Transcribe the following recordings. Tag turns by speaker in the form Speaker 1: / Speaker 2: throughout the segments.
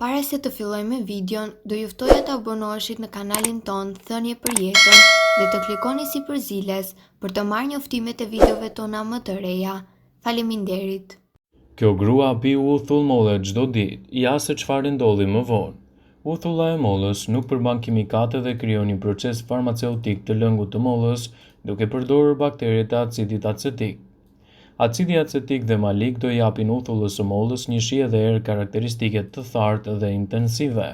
Speaker 1: Para se të fillojmë me videon, do ju ftoja të abonoheshit në kanalin ton Thënie për Jetën dhe të klikoni si përziles për të marrë njoftimet e videove tona më të reja. Faleminderit.
Speaker 2: Kjo grua pi uthull molle çdo ditë, ja se çfarë ndodhi më vonë. Uthulla e mollës nuk përmban kimikate dhe krijon një proces farmaceutik të lëngut të mollës duke përdorur bakteriet e acidit acetik. Acidi acetik dhe malik do japin uthullës së mollës një shije dhe erë karakteristike të thartë dhe intensive.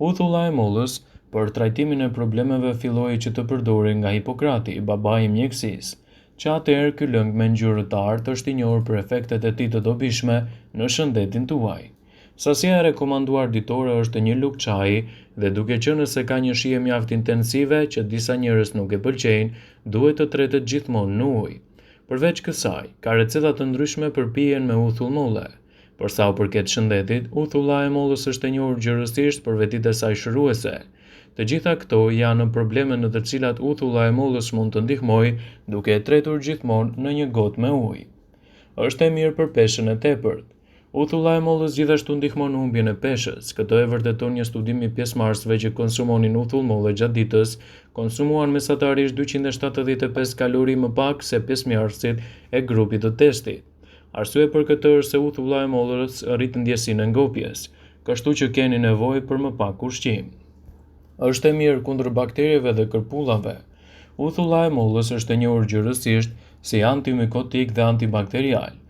Speaker 2: Uthulla e mollës për trajtimin e problemeve filloi që të përdorej nga Hipokrati, babai i mjekësisë, që atëherë ky lëng me ngjyrë të artë është i njohur për efektet e tij të dobishme në shëndetin tuaj. Sasia e rekomanduar ditore është një lugë çaji dhe duke qenë se ka një shije mjaft intensive që disa njerëz nuk e pëlqejnë, duhet të tretet gjithmonë në ujë. Përveç kësaj, ka receta të ndryshme për pijen me uthull molle. Për sa u përket shëndetit, uthulla e mollës është e njohur gjërësisht për vetitë e saj shëruese. Të gjitha këto janë probleme në të cilat uthulla e mollës mund të ndihmojë duke e tretur gjithmonë në një gotë me ujë. Është e mirë për peshën e tepërt. Uthulla e mollës gjithashtu ndihmon në humbjen e peshës. Këtë e vërteton një studim i pjesëmarrësve që konsumonin uthull molle gjatë ditës, konsumuan mesatarisht 275 kalori më pak se pjesëmarrësit e grupit të testit. Arsye për këtë është se uthulla e mollës rrit ndjesinë e ngopjes, kështu që keni nevojë për më pak ushqim. Është e mirë kundër bakterieve dhe kërpullave. Uthulla e mollës është e njohur gjërësisht si antimikotik dhe antibakterial.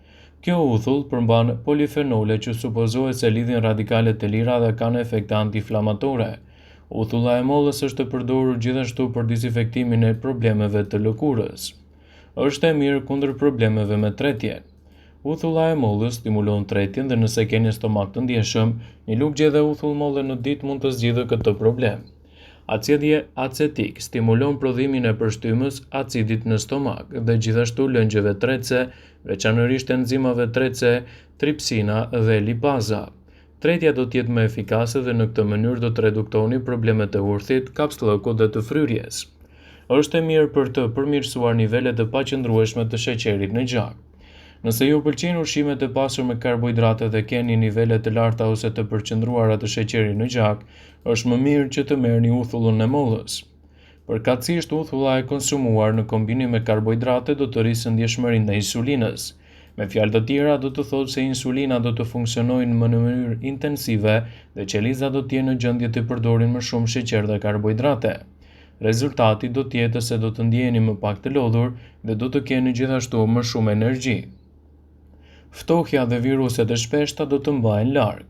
Speaker 2: Kjo uthull përmban polifenole që supozohet se lidhin radikale të lira dhe kanë efekte antiinflamatore. Uthulla e mollës është e përdorur gjithashtu për dizinfektimin e problemeve të lëkurës. Është e mirë kundër problemeve me tretjen. Uthulla e mollës stimulon tretjen dhe nëse keni stomak të ndjeshëm, një lugë gjedhe uthull molle në ditë mund të zgjidhë këtë problem. Acidi acetik stimulon prodhimin e përshtymës acidit në stomak dhe gjithashtu lëngjeve tretëse, veçanërisht enzimave tretëse, tripsina dhe lipaza. Tretja do të jetë më efikase dhe në këtë mënyrë do të reduktoni problemet e urthit, kapslëkut dhe të fryrjes. Është e mirë për të përmirësuar nivelet e paqëndrueshme të sheqerit në gjak. Nëse ju pëlqejnë ushqimet e pasur me karbohidrate dhe keni nivele të larta ose të përqendruara të sheqerit në gjak, është më mirë që të merrni uthullën e mollës. Përkatësisht, uthulla e konsumuar në kombinim me karbohidrate do të rrisë ndjeshmërinë e insulinës. Me fjalë të tjera, do të thotë se insulina do të funksionojë në mënyrë intensive dhe qelizat do të jenë në gjendje të përdorin më shumë sheqer dhe karbohidrate. Rezultati do të jetë se do të ndjeheni më pak të lodhur dhe do të keni gjithashtu më shumë energji. Ftohja dhe viruset e shpeshta do të mbahen larg.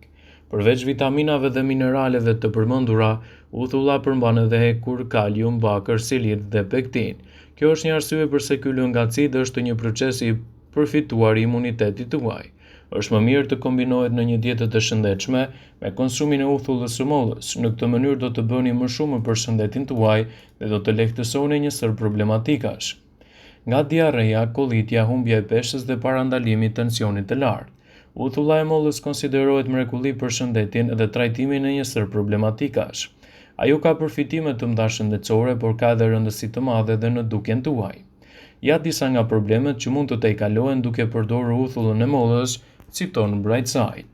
Speaker 2: Përveç vitaminave dhe mineraleve të përmendura, uthulla përmban edhe hekur, kalium, bakër, silit dhe pektin. Kjo është një arsye pse ky lëng acid është një proces i përfituar i imunitetit tuaj. Është më mirë të kombinohet në një dietë të shëndetshme me konsumin e uthullës së mollës. Në këtë mënyrë do të bëni më shumë për shëndetin tuaj dhe do të lehtësoni një sër problematikash. Nga diarreja, kollitja, humbja e peshës dhe parandalimi i tensionit të lartë. Uthulla e mollës konsiderohet mrekulli për shëndetin dhe trajtimin e një sër problematikash. Ajo ka përfitime të mëdha shëndetësore, por ka edhe rëndësi të madhe dhe në dukjen tuaj. Ja disa nga problemet që mund të tejkalohen duke përdorur uthullën e mollës, citon mbrojtësaj.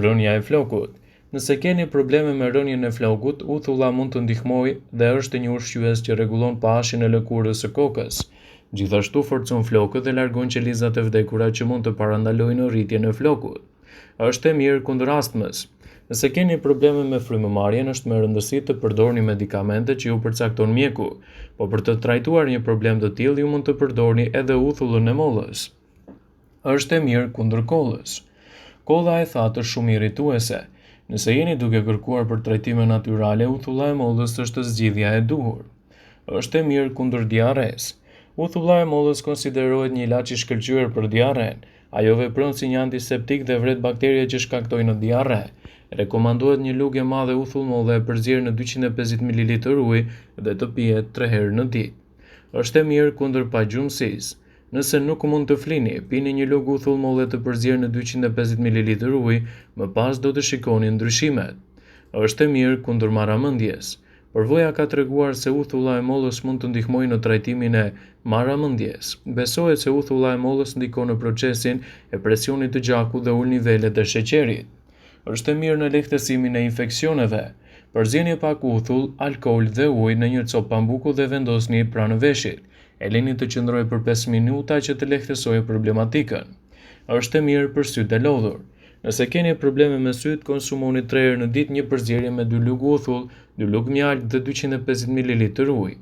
Speaker 2: Rënja e flokut. Nëse keni probleme me rënjen e flokut, uthulla mund të ndihmojë dhe është një ushqyes që rregullon pH-in e lëkurës së kokës. Gjithashtu forcon flokët dhe largon qelizat e vdekura që mund të parandalojnë rritjen e flokut. Është e mirë kundër astmës. Nëse keni probleme me frymëmarrjen, është me rëndësi të përdorni medikamente që ju përcakton mjeku, por për të trajtuar një problem të tillë ju mund të përdorni edhe uthullën e mollës. Është e mirë kundër kollës. Kolla e thatë është shumë irrituese. Nëse jeni duke kërkuar për trajtime natyrale, uthulla e mollës është zgjidhja e duhur. Është e mirë kundër diarresë. Uthulla e mollës konsiderohet një ilaç i shkëlqyer për diarren. Ajo vepron si një antiseptik dhe vret bakteriet që shkaktojnë diarre. Rekomandohet një lugë e madhe uthull molle e përzierë në 250 ml ujë dhe të pihet 3 herë në ditë. Është e mirë kundër pagjumësisë. Nëse nuk mund të flini, pini një lugë uthull molle të përzierë në 250 ml ujë, më pas do të shikoni ndryshimet. Është e mirë kundër marramendjes. Përvoja ka treguar se uthulla e mollës mund të ndihmojë në trajtimin e marramendjes. Besohet se uthulla e mollës ndikon në procesin e presionit të gjakut dhe ul nivelet e sheqerit. Është e mirë në lehtësimin e infeksioneve. Përzjeni pak uthull, alkool dhe ujë në një copë pambuku dhe vendosni pranë veshit. E lini të qëndrojë për 5 minuta që të lehtësojë problematikën. Është e mirë për sytë e lodhur. Nëse keni probleme me sytë, konsumoni 3 herë në ditë një përzierje me 2 lugë uthull, 2 lugë mjaltë dhe 250 ml ujë.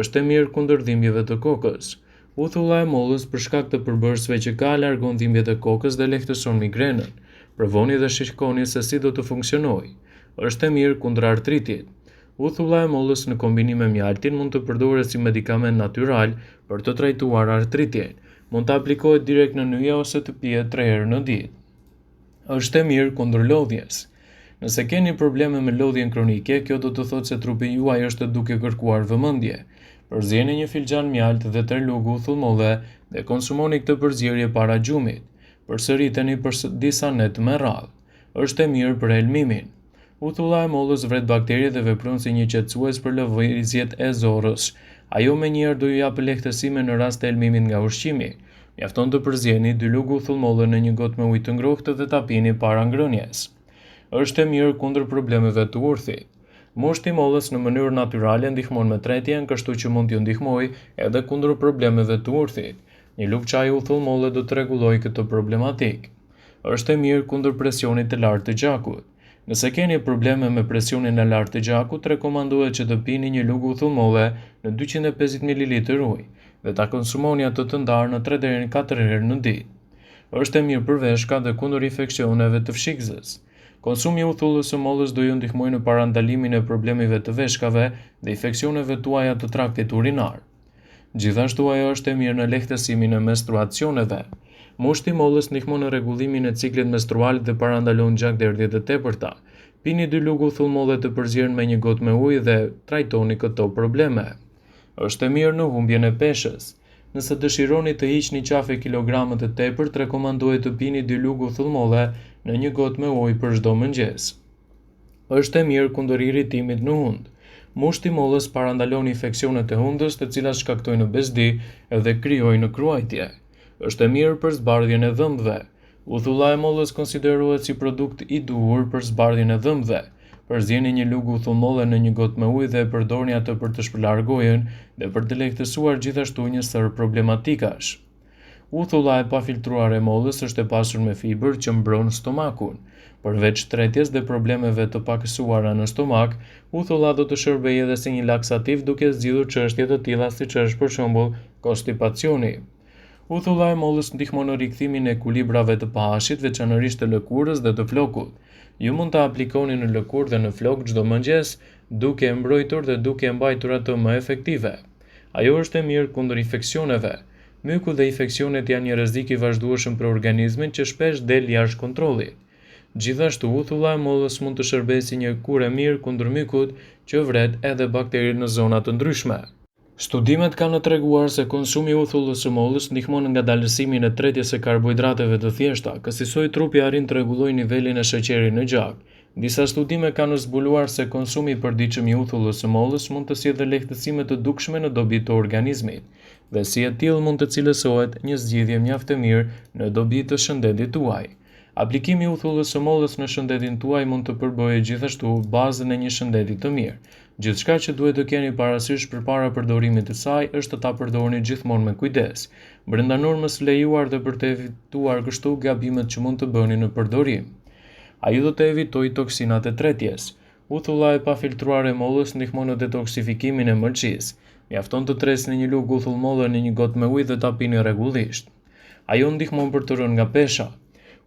Speaker 2: Është e mirë kundër dhimbjeve të kokës. Uthulla e mollës për shkak të përbërësve që ka largon dhimbjet e kokës dhe lehtëson migrenën. Provoni dhe shikoni se si do të funksionojë. Është e mirë kundër artritit. Uthulla e mollës në kombinim me mjaltin mund të përdoret si medikament natyral për të trajtuar artritin. Mund të aplikohet direkt në nyje ose të pihet 3 herë në ditë. Është e mirë kundër lodhjes. Nëse keni probleme me lodhjen kronike, kjo do të thotë se trupi juaj është duke kërkuar vëmendje. Përzjeni një filxhan mjalt dhe 3 lugë uthullmolle dhe konsumoni këtë përzierje para gjumit. Përsëriteni për disa net me radhë. Është e mirë për helmimin. Uthulla e mollës vret bakterie dhe vepron si një qetësues për lëvizjet e zorrës. Ajo menjëherë do ju japë lehtësime në rast të helmimit nga ushqimi. Mjafton të përzjeni 2 lugë uthullmolle në një gotë me ujë të ngrohtë dhe ta pini para ngrënies. Është e mirë kundër problemeve të urthit. Mushti i mollës në mënyrë natyrale ndihmon me tretjen, kështu që mund t'ju ndihmojë edhe kundër problemeve të urthit. Një lugë çaji uthullmolle do të rregullojë këtë problematik. Është e mirë kundër presionit të lartë të gjakut. Nëse keni probleme me presionin e lartë të gjakut, rekomandohet që të pini një lugë uthullmolle në 250 ml ujë dhe ta konsumoni atë të ndarë në 3 deri në 4 herë në ditë. Është e mirë për veshkat dhe kundër infeksioneve të fshikëzës. Konsumi i uthullës së mollës do ju ndihmojë në parandalimin e problemeve të veshkave dhe infeksioneve tuaja të traktit urinar. Gjithashtu ajo është e mirë në lehtësimin e menstruacioneve. Mushti i mollës ndihmon në rregullimin e ciklit menstrual dhe parandalon gjakderdhje të tepërta. Pini 2 lugë uthullmolle të përzierën me një gotë me ujë dhe trajtoni këto probleme. Është e mirë në humbjen e peshës. Nëse dëshironi të hiqni qafe kilograme të tepërt, rekomandohet të pini 2 lugë uthullmolle në një gotë me ujë për çdo mëngjes. Është e mirë kundër irritimit në hund. Mushti i mollës parandalon infeksionet e hundës, të cilat shkaktojnë bezdi dhe krijojnë kruajtje. Është e mirë për zbardhjen e dhëmbëve. Uthulla e mollës konsiderohet si produkt i duhur për zbardhjen e dhëmbëve. Përzjeni një lugë uthullmolle në një gotë me ujë dhe përdorni atë për të shpërlarë gojën dhe për të lehtësuar gjithashtu një sër problematikash. Uthulla e pafiltruar e mollës është e pasur me fibër që mbron stomakun. Përveç tretjes dhe problemeve të pakësuara në stomak, uthulla do të shërbejë edhe si një laksativ duke zgjidhur çështje të tilla siç është për shembull konstipacioni. Uthulla e mollës ndihmon në rikthimin e ekuilibrave të pH-it, veçanërisht të lëkurës dhe të flokut. Ju mund ta aplikoni në lëkurë dhe në flok çdo mëngjes, duke e mbrojtur dhe duke e mbajtur atë më efektive. Ajo është e mirë kundër infeksioneve. Myku dhe infeksionet janë një rrezik i vazhdueshëm për organizmin që shpesh del jashtë kontrollit. Gjithashtu, uthulla e mollës mund të shërbejë si një kurë e mirë kundër mykut që vret edhe bakteritë në zona të ndryshme. Studimet kanë treguar se konsumi i uthullës së mollës ndihmon në ngadalësimin e tretjes së karbohidrateve të thjeshta, kësaj trupi arrin të rregullojë nivelin e sheqerit në gjak. Disa studime kanë zbuluar se konsumi i përditshëm i uthullës së mollës mund të sjellë lehtësime të dukshme në dobit të organizmit, dhe si e tillë mund të cilësohet një zgjidhje mjaft e mirë në dobi të shëndetit tuaj. Aplikimi i uthullës së mollës në shëndetin tuaj mund të përbëjë gjithashtu bazën e një shëndeti të mirë. Gjithçka që duhet të keni parasysh përpara përdorimit të saj është të ta përdorni gjithmonë me kujdes, brenda normës së lejuar dhe për të evituar kështu gabimet që mund të bëni në përdorim. Ai do të evitojë toksinat e tretjes. Uthulla e pafiltruar e mollës ndihmon në detoksifikimin e mërqisë. Mjafton të tresni një lugë uthullmolle në një gotë me ujë dhe ta pini rregullisht. Ajo ndihmon për të rënë nga pesha.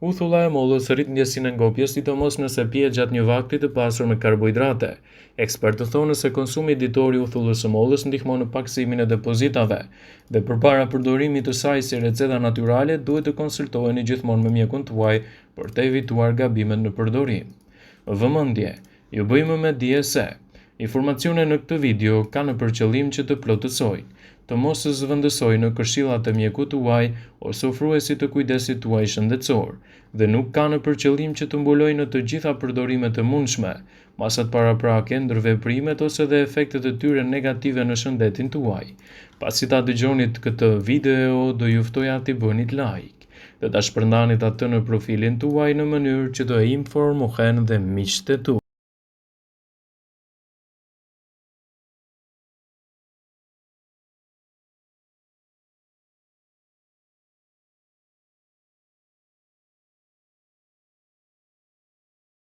Speaker 2: Uthulla e mollës rrit ndjesinë e ngopjes, sidomos nëse pihet gjatë një vakti të pasur me karbohidrate. Ekspertët thonë se konsumi ditor i uthullës së mollës ndihmon në paksimin e depozitave, dhe përpara përdorimit të saj si receta natyrale, duhet të konsultoheni gjithmonë me mjekun tuaj për të evituar gabimet në përdorim. Vëmendje, ju bëjmë me dije se informacionet në këtë video kanë për qëllim që të plotësojnë, të mos zëvendësojnë në këshillat e mjekut tuaj ose ofruesit të kujdesit tuaj shëndetësor, dhe nuk kanë për qëllim që të mbulojnë në të gjitha përdorimet e mundshme, masat paraprake, ndërveprimet ose dhe efektet e tyre negative në shëndetin tuaj. Pasi ta dëgjonit këtë video, do ju ftoja t'i bënit like. dhe ta shpërndanit atë në profilin tuaj në mënyrë që të informohen dhe miqtë tuaj.